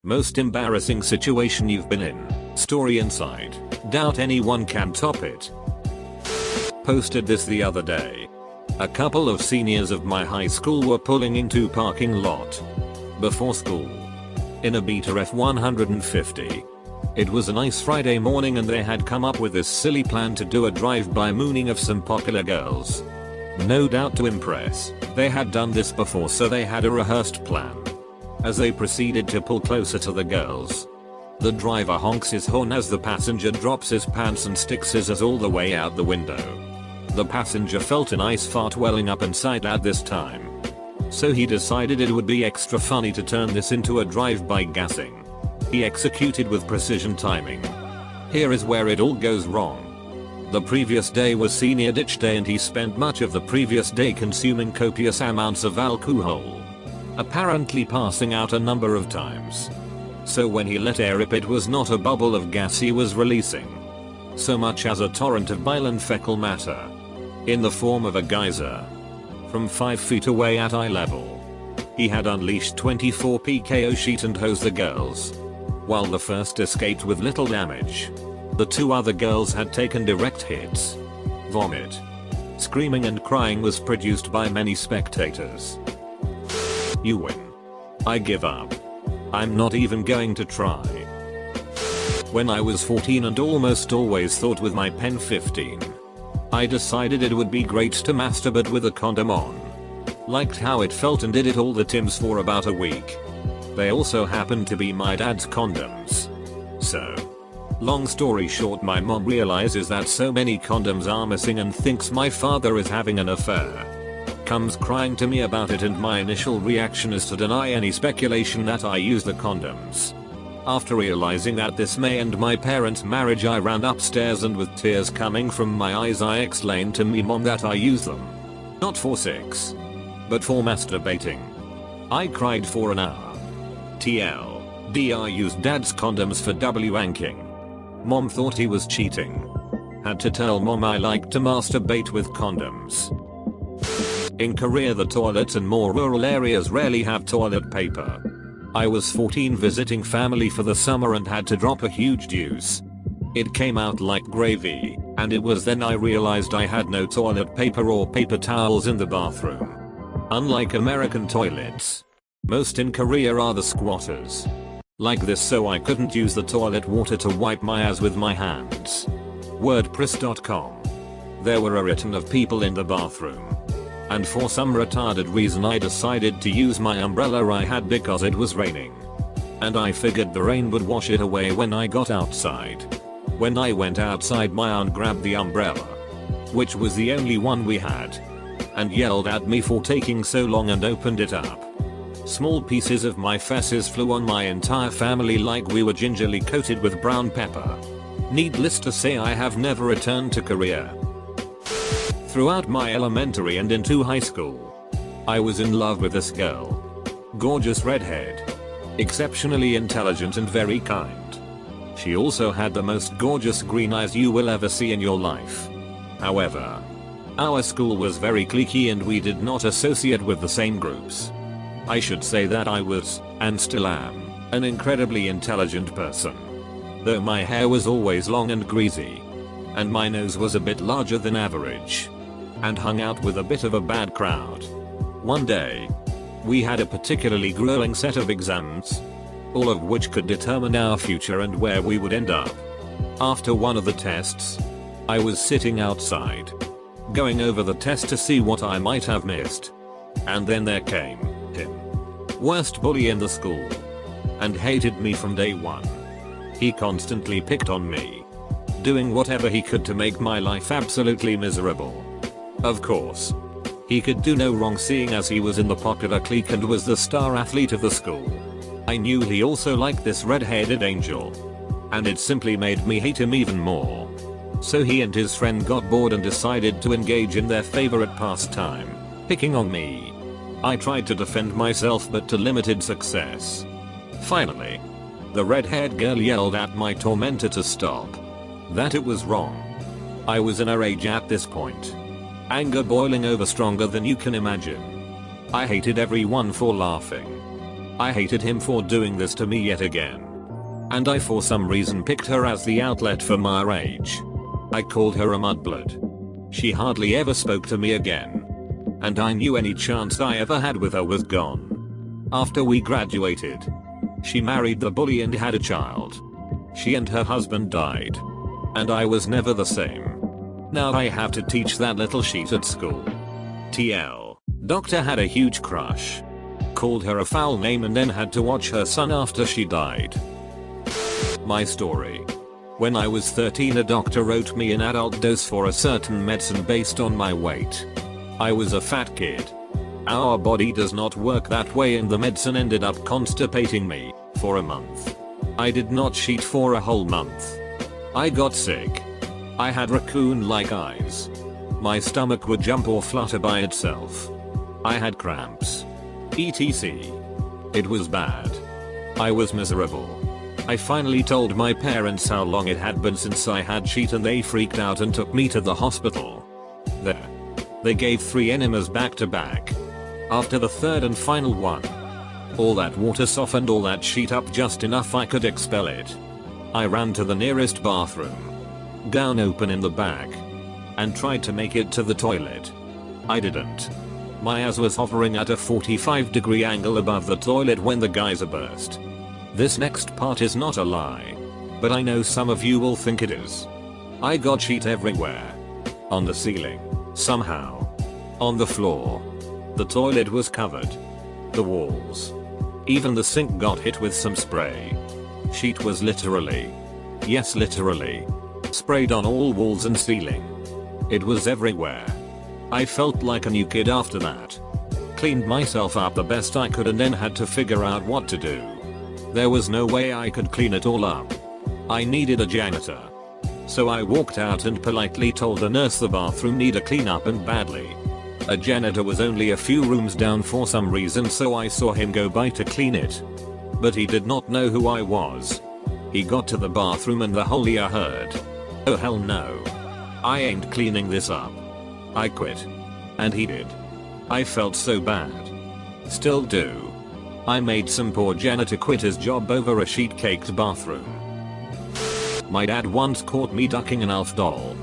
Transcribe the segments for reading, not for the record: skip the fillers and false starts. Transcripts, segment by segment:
Most embarrassing situation you've been in. Story inside. Doubt anyone can top it. Posted this the other day. A couple of seniors of my high school were pulling into parking lot before school in a Beta F150. It was a nice Friday morning and they had come up with this silly plan to do a drive-by mooning of some popular girls. No doubt to impress. They had done this before, so they had a rehearsed plan. As they proceeded to pull closer to the girls, the driver honks his horn as the passenger drops his pants and sticks scissors all the way out the window. The passenger felt a nice fart welling up inside at this time, so he decided it would be extra funny to turn this into a drive-by gassing. He executed with precision timing. Here is where it all goes wrong. The previous day was senior ditch day and he spent much of the previous day consuming copious amounts of alcohol, apparently passing out a number of times. So when he let air rip, it was not a bubble of gas he was releasing, so much as a torrent of bile and fecal matter, in the form of a geyser, from 5 feet away at eye level. He had unleashed 24 PKO sheet and hosed the girls. While the first escaped with little damage, the 2 other girls had taken direct hits. Vomit, screaming and crying was produced by many spectators. You win. I give up. I'm not even going to try. When I was 14 and almost always thought with my pen 15, I decided it would be great to masturbate with a condom on. Liked how it felt and did it all the times for about a week. They also happened to be my dad's condoms. So, long story short, my mom realizes that so many condoms are missing and thinks my father is having an affair. Comes crying to me about it, and my initial reaction is to deny any speculation that I use the condoms. After realizing that this may end my parents' marriage, I ran upstairs and with tears coming from my eyes I explained to me mom that I use them. Not for sex, but for masturbating. I cried for an hour. TLDR used dad's condoms for wanking. Mom thought he was cheating. Had to tell mom I like to masturbate with condoms. In Korea, the toilets in more rural areas rarely have toilet paper. I was 14 visiting family for the summer and had to drop a huge deuce. It came out like gravy, and it was then I realized I had no toilet paper or paper towels in the bathroom. Unlike American toilets, most in Korea are the squatters. Like this, so I couldn't use the toilet water to wipe my ass with my hands. Wordpress.com. There were a written of people in the bathroom, and for some retarded reason I decided to use my umbrella I had because it was raining, and I figured the rain would wash it away when I got outside. When I went outside, my aunt grabbed the umbrella, which was the only one we had, and yelled at me for taking so long and opened it up. Small pieces of my feces flew on my entire family like we were gingerly coated with brown pepper. Needless to say, I have never returned to Korea. Throughout my elementary and into high school, I was in love with this girl. Gorgeous redhead. Exceptionally intelligent and very kind. She also had the most gorgeous green eyes you will ever see in your life. However, our school was very cliquey and we did not associate with the same groups. I should say that I was, and still am, an incredibly intelligent person. Though my hair was always long and greasy, and my nose was a bit larger than average, and hung out with a bit of a bad crowd. One day, we had a particularly grueling set of exams, all of which could determine our future and where we would end up. After one of the tests, I was sitting outside, going over the test to see what I might have missed. And then there came him. Worst bully in the school. And hated me from day one. He constantly picked on me, doing whatever he could to make my life absolutely miserable. Of course, he could do no wrong seeing as he was in the popular clique and was the star athlete of the school. I knew he also liked this red-headed angel, and it simply made me hate him even more. So he and his friend got bored and decided to engage in their favorite pastime, picking on me. I tried to defend myself but to limited success. Finally, the red-haired girl yelled at my tormentor to stop. That it was wrong. I was in a rage at this point. Anger boiling over stronger than you can imagine. I hated everyone for laughing. I hated him for doing this to me yet again. And I for some reason picked her as the outlet for my rage. I called her a mudblood. She hardly ever spoke to me again. And I knew any chance I ever had with her was gone. After we graduated, she married the bully and had a child. She and her husband died. And I was never the same. Now I have to teach that little shit at school. TL. Doctor had a huge crush. Called her a foul name and then had to watch her son after she died. My story. When I was 13, a doctor wrote me an adult dose for a certain medicine based on my weight. I was a fat kid. Our body does not work that way and the medicine ended up constipating me for a month. I did not shit for a whole month. I got sick. I had raccoon-like eyes. My stomach would jump or flutter by itself. I had cramps. etc. It was bad. I was miserable. I finally told my parents how long it had been since I had shit and they freaked out and took me to the hospital. There. They gave 3 enemas back to back. After the third and final one, all that water softened all that shit up just enough I could expel it. I ran to the nearest bathroom. Gown open in the back. And tried to make it to the toilet. I didn't. My ass was hovering at a 45-degree angle above the toilet when the geyser burst. This next part is not a lie. But I know some of you will think it is. I got shit everywhere. On the ceiling. Somehow. On the floor. The toilet was covered. The walls. Even the sink got hit with some spray. Shit was literally. Yes, literally. Sprayed on all walls and ceiling. It was everywhere. I felt like a new kid after that. Cleaned myself up the best I could and then had to figure out what to do. There was no way I could clean it all up. I needed a janitor. So I walked out and politely told the nurse the bathroom needed cleanup and badly. A janitor was only a few rooms down for some reason, so I saw him go by to clean it. But he did not know who I was. He got to the bathroom and the holy I heard. Oh hell no. I ain't cleaning this up. I quit. And he did. I felt so bad. Still do. I made some poor janitor quit his job over a sheet-caked bathroom. My dad once caught me ducking an elf doll.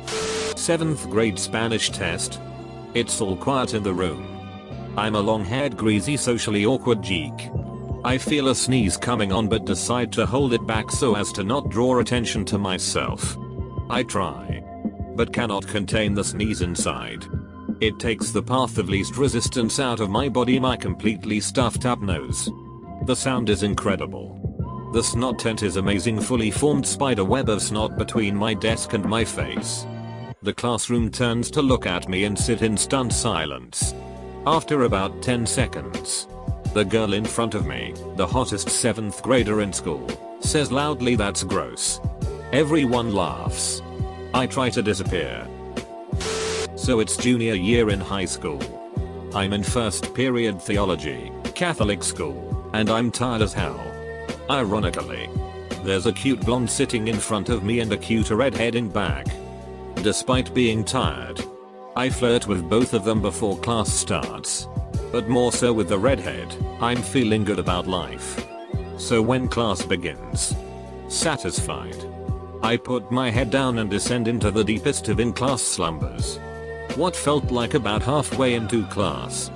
7th grade Spanish test. It's all quiet in the room. I'm a long-haired, greasy, socially awkward geek. I feel a sneeze coming on but decide to hold it back so as to not draw attention to myself. I try. But cannot contain the sneeze inside. It takes the path of least resistance out of my body, my completely stuffed up nose. The sound is incredible. The snot tent is amazing, fully formed spider web of snot between my desk and my face. The classroom turns to look at me and sit in stunned silence. After about 10 seconds, the girl in front of me, the hottest 7th grader in school, says loudly, "That's gross." Everyone laughs. I try to disappear. So it's junior year in high school. I'm in first period theology, Catholic school, and I'm tired as hell. Ironically, there's a cute blonde sitting in front of me and a cute redhead in back. Despite being tired, I flirt with both of them before class starts. But more so with the redhead. I'm feeling good about life. So when class begins, satisfied, I put my head down and descend into the deepest of in-class slumbers. What felt like about halfway into class,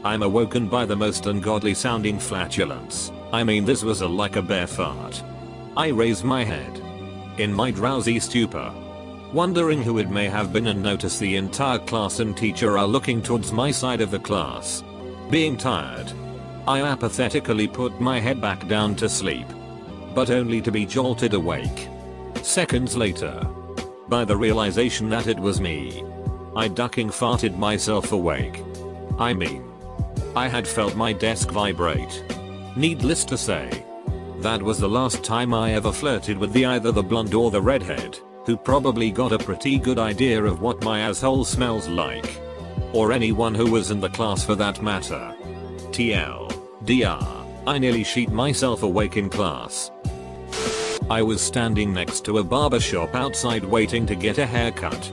I'm awoken by the most ungodly sounding flatulence. I mean, this was like a bear fart. I raise my head in my drowsy stupor, wondering who it may have been, and notice the entire class and teacher are looking towards my side of the class. Being tired, I apathetically put my head back down to sleep, but only to be jolted awake seconds later by the realization that it was me. I ducking farted myself awake. I mean, I had felt my desk vibrate. Needless to say, that was the last time I ever flirted with either the blonde or the redhead, who probably got a pretty good idea of what my asshole smells like. Or anyone who was in the class for that matter. TLDR, I nearly sheet myself awake in class. I was standing next to a barber shop outside waiting to get a haircut.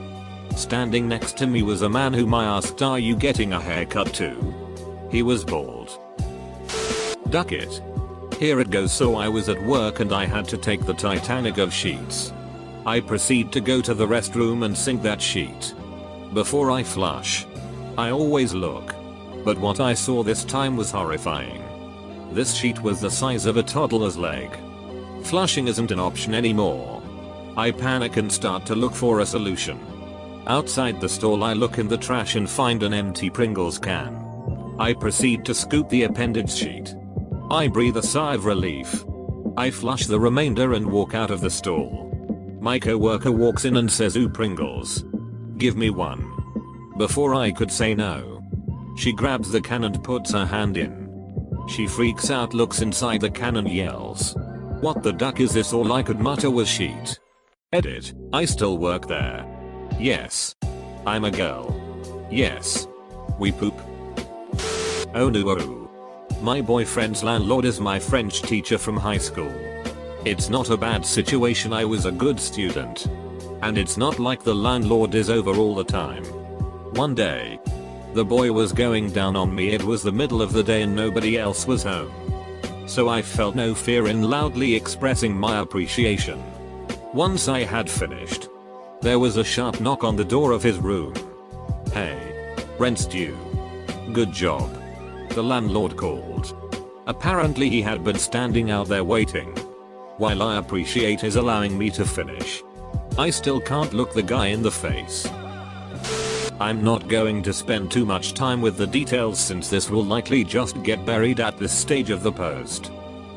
Standing next to me was a man whom I asked, "Are you getting a haircut too?" He was bald. Duck it. Here it goes. So I was at work and I had to take the Titanic of sheets. I proceed to go to the restroom and sink that sheet. Before I flush, I always look. But what I saw this time was horrifying. This sheet was the size of a toddler's leg. Flushing isn't an option anymore. I panic and start to look for a solution. Outside the stall I look in the trash and find an empty Pringles can. I proceed to scoop the appendage sheet. I breathe a sigh of relief. I flush the remainder and walk out of the stall. My coworker walks in and says, "Ooh, Pringles. Give me one." Before I could say no, she grabs the can and puts her hand in. She freaks out, looks inside the can and yells, "What the duck is this?" All I could mutter was sheet. Edit. I still work there. Yes. I'm a girl. Yes. We poop. Oh no. My boyfriend's landlord is my French teacher from high school. It's not a bad situation, I was a good student. And it's not like the landlord is over all the time. One day, the boy was going down on me. It was the middle of the day and nobody else was home. So I felt no fear in loudly expressing my appreciation. Once I had finished, there was a sharp knock on the door of his room. "Hey. Rent's due." "Good job," the landlord called. Apparently he had been standing out there waiting. While I appreciate his allowing me to finish, I still can't look the guy in the face. I'm not going to spend too much time with the details since this will likely just get buried at this stage of the post.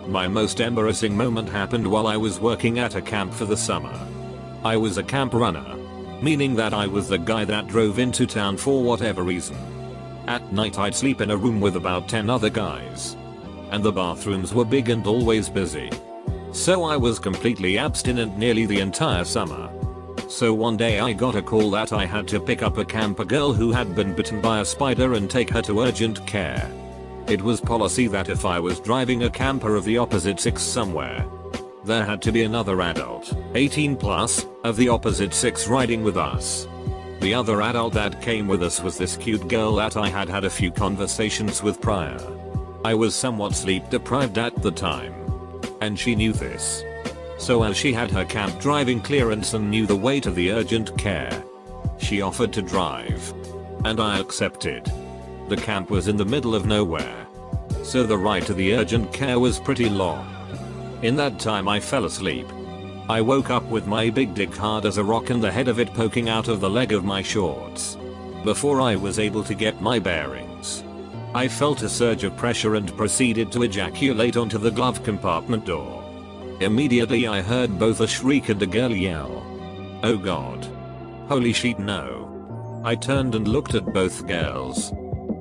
My most embarrassing moment happened while I was working at a camp for the summer. I was a camp runner, meaning that I was the guy that drove into town for whatever reason. At night I'd sleep in a room with about 10 other guys. And the bathrooms were big and always busy. So I was completely abstinent nearly the entire summer. So one day I got a call that I had to pick up a camper girl who had been bitten by a spider and take her to urgent care. It was policy that if I was driving a camper of the opposite sex somewhere, there had to be another adult, 18 plus, of the opposite sex riding with us. The other adult that came with us was this cute girl that I had had a few conversations with prior. I was somewhat sleep deprived at the time, and she knew this. So as she had her camp driving clearance and knew the way to the urgent care, she offered to drive. And I accepted. The camp was in the middle of nowhere, so the ride to the urgent care was pretty long. In that time I fell asleep. I woke up with my big dick hard as a rock and the head of it poking out of the leg of my shorts. Before I was able to get my bearings, I felt a surge of pressure and proceeded to ejaculate onto the glove compartment door. Immediately I heard both a shriek and a girl yell, "Oh god. Holy shit, no." I turned and looked at both girls.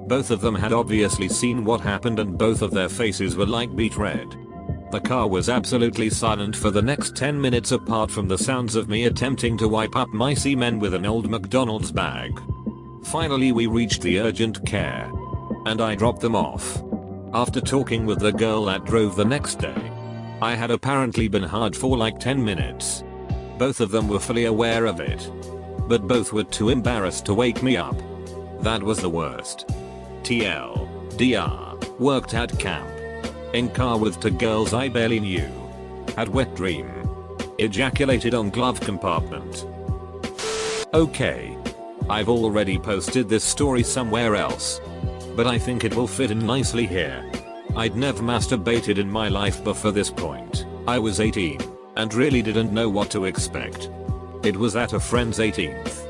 Both of them had obviously seen what happened and both of their faces were like beet red. The car was absolutely silent for the next 10 minutes apart from the sounds of me attempting to wipe up my semen with an old McDonald's bag. Finally we reached the urgent care, and I dropped them off. After talking with the girl that drove the next day, I had apparently been hard for like 10 minutes. Both of them were fully aware of it, but both were too embarrassed to wake me up. That was the worst. TLDR, worked at camp. In car with two girls I barely knew. Had wet dream. Ejaculated on glove compartment. Okay. I've already posted this story somewhere else, but I think it will fit in nicely here. I'd never masturbated in my life before this point. I was 18 and really didn't know what to expect. It was at a friend's 18th.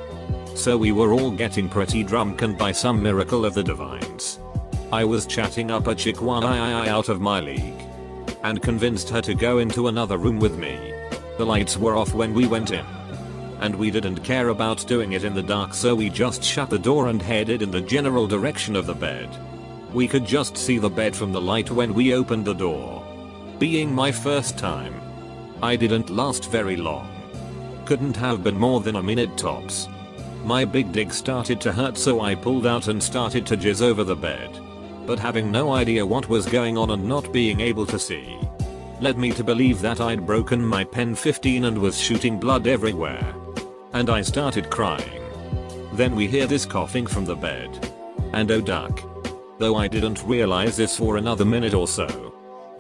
So we were all getting pretty drunk and by some miracle of the divines, I was chatting up a chick while I out of my league and convinced her to go into another room with me. The lights were off when we went in, and we didn't care about doing it in the dark, so we just shut the door and headed in the general direction of the bed. We could just see the bed from the light when we opened the door. Being my first time, I didn't last very long. Couldn't have been more than a minute tops. My big dick started to hurt, so I pulled out and started to jizz over the bed. But having no idea what was going on and not being able to see led me to believe that I'd broken my pen 15 and was shooting blood everywhere. And I started crying. Then we hear this coughing from the bed. And oh duck. Though I didn't realize this for another minute or so,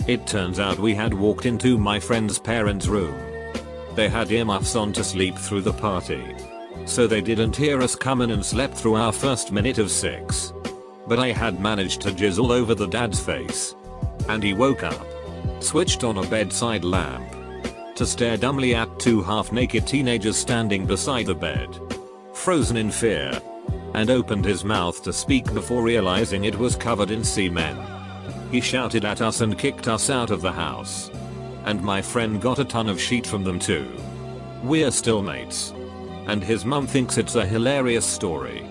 It turns out we had walked into my friend's parents' room. They had earmuffs on to sleep through the party, so they didn't hear us come in and slept through our first minute of 6. But I had managed to jizz all over the dad's face. And he woke up, switched on a bedside lamp, to stare dumbly at 2 half-naked teenagers standing beside the bed, frozen in fear, and opened his mouth to speak before realizing it was covered in semen. He shouted at us and kicked us out of the house. And my friend got a ton of shit from them too. We're still mates. And his mum thinks it's a hilarious story.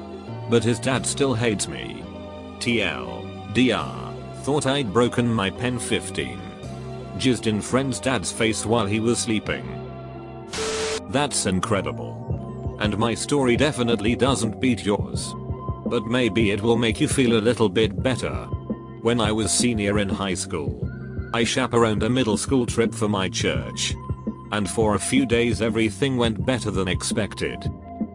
But his dad still hates me. TLDR. Thought I'd broken my pen 15. Jizzed in friend's dad's face while he was sleeping. That's incredible. And my story definitely doesn't beat yours. But maybe it will make you feel a little bit better. When I was senior in high school, I chaperoned a middle school trip for my church. And for a few days everything went better than expected.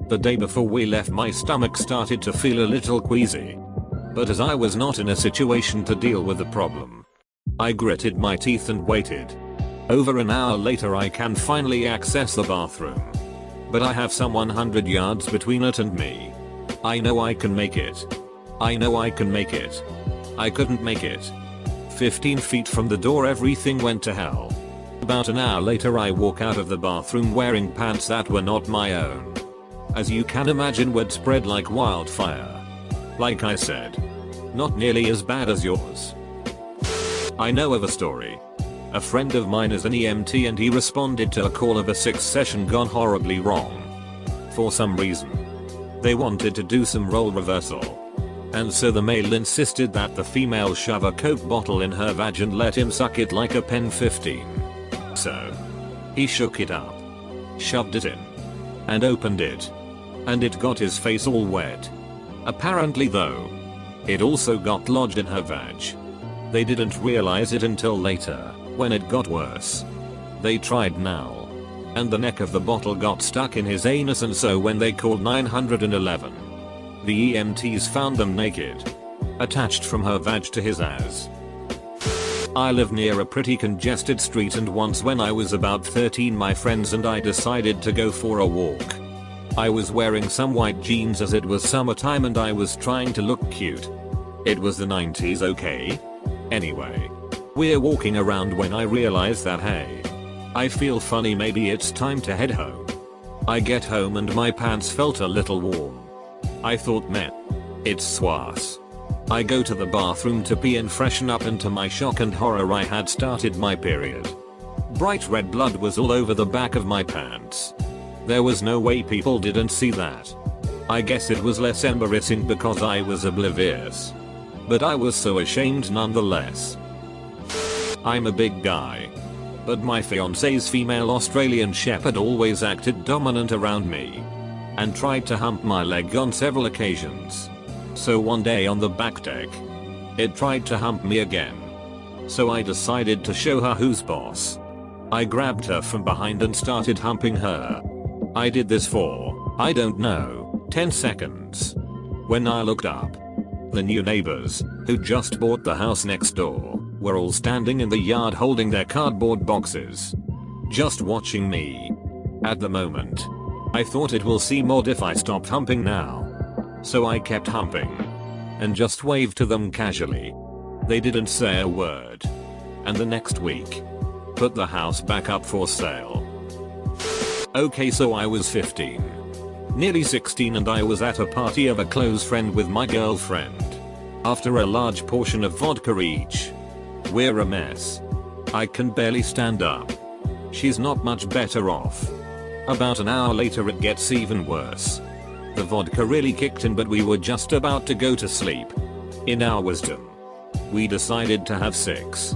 The day before we left my stomach started to feel a little queasy. But as I was not in a situation to deal with the problem, I gritted my teeth and waited. Over an hour later I can finally access the bathroom. But I have some 100 yards between it and me. I know I can make it. I know I can make it. I couldn't make it. 15 feet from the door everything went to hell. About an hour later I walk out of the bathroom wearing pants that were not my own. As you can imagine, word spread like wildfire. Like I said, not nearly as bad as yours. I know of a story. A friend of mine is an EMT and he responded to a call of a 6 session gone horribly wrong. For some reason, they wanted to do some role reversal. And so the male insisted that the female shove a Coke bottle in her vag and let him suck it like a pen 15. So, he shook it up, shoved it in, and opened it. And it got his face all wet. Apparently though, it also got lodged in her vag. They didn't realize it until later, when it got worse. They tried now, and the neck of the bottle got stuck in his anus, and so when they called 911, the EMTs found them naked, attached from her vag to his ass. I live near a pretty congested street, and once when I was about 13 my friends and I decided to go for a walk. I was wearing some white jeans as it was summertime and I was trying to look cute. It was the 90s, okay? Anyway, we're walking around when I realize that hey, I feel funny, maybe it's time to head home. I get home and my pants felt a little warm. I thought, man, it's swas. I go to the bathroom to pee and freshen up, and to my shock and horror I had started my period. Bright red blood was all over the back of my pants. There was no way people didn't see that. I guess it was less embarrassing because I was oblivious. But I was so ashamed nonetheless. I'm a big guy. But my fiance's female Australian Shepherd always acted dominant around me. And tried to hump my leg on several occasions. So one day on the back deck, it tried to hump me again. So I decided to show her who's boss. I grabbed her from behind and started humping her. I did this for, I don't know, 10 seconds. When I looked up, the new neighbors, who just bought the house next door, were all standing in the yard holding their cardboard boxes, just watching me. At the moment, I thought it will seem odd if I stopped humping now. So I kept humping. And just waved to them casually. They didn't say a word. And the next week, put the house back up for sale. Okay, so I was 15. Nearly 16, and I was at a party of a close friend with my girlfriend. After a large portion of vodka each. We're a mess. I can barely stand up. She's not much better off. About an hour later it gets even worse. The vodka really kicked in, but we were just about to go to sleep. In our wisdom, we decided to have sex.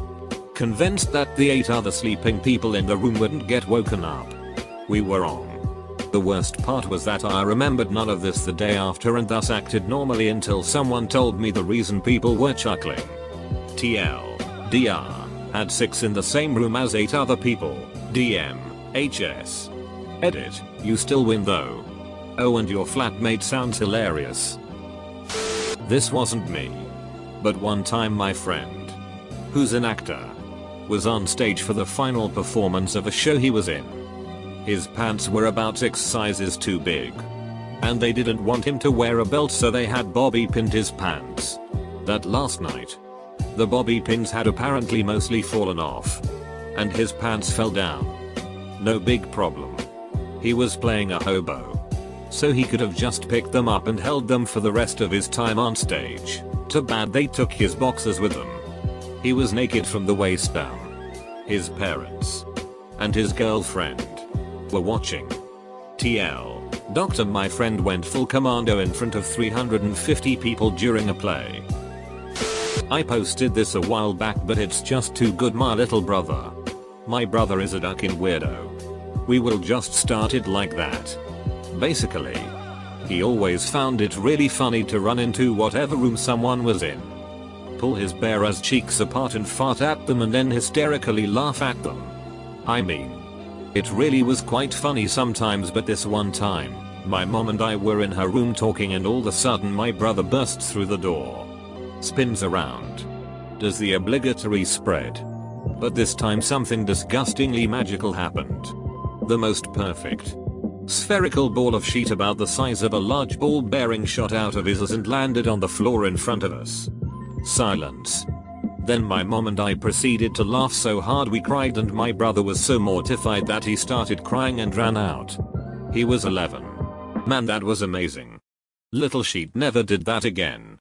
Convinced that the 8 other sleeping people in the room wouldn't get woken up. We were wrong. The worst part was that I remembered none of this the day after and thus acted normally until someone told me the reason people were chuckling. TLDR. Had sex in the same room as 8 other people. DM. HS. Edit. You still win though. Oh, and your flatmate sounds hilarious. This wasn't me. But one time my friend, who's an actor, was on stage for the final performance of a show he was in. His pants were about 6 sizes too big. And they didn't want him to wear a belt, so they had bobby pinned his pants. That last night, the bobby pins had apparently mostly fallen off. And his pants fell down. No big problem. He was playing a hobo. So he could have just picked them up and held them for the rest of his time on stage. Too bad they took his boxers with them. He was naked from the waist down. His parents and his girlfriend were watching. TL. Doctor, my friend went full commando in front of 350 people during a play. I posted this a while back, but it's just too good. My little brother. My brother is a ducking weirdo. We will just start it like that. Basically, he always found it really funny to run into whatever room someone was in, pull his bare ass cheeks apart and fart at them and then hysterically laugh at them. I mean, it really was quite funny sometimes, but this one time, my mom and I were in her room talking and all of a sudden my brother bursts through the door, spins around, does the obligatory spread. But this time something disgustingly magical happened. The most perfect spherical ball of sheet about the size of a large ball bearing shot out of his ass and landed on the floor in front of us. Silence. Then my mom and I proceeded to laugh so hard we cried, and my brother was so mortified that he started crying and ran out. He was 11. Man, that was amazing. Little sheet never did that again.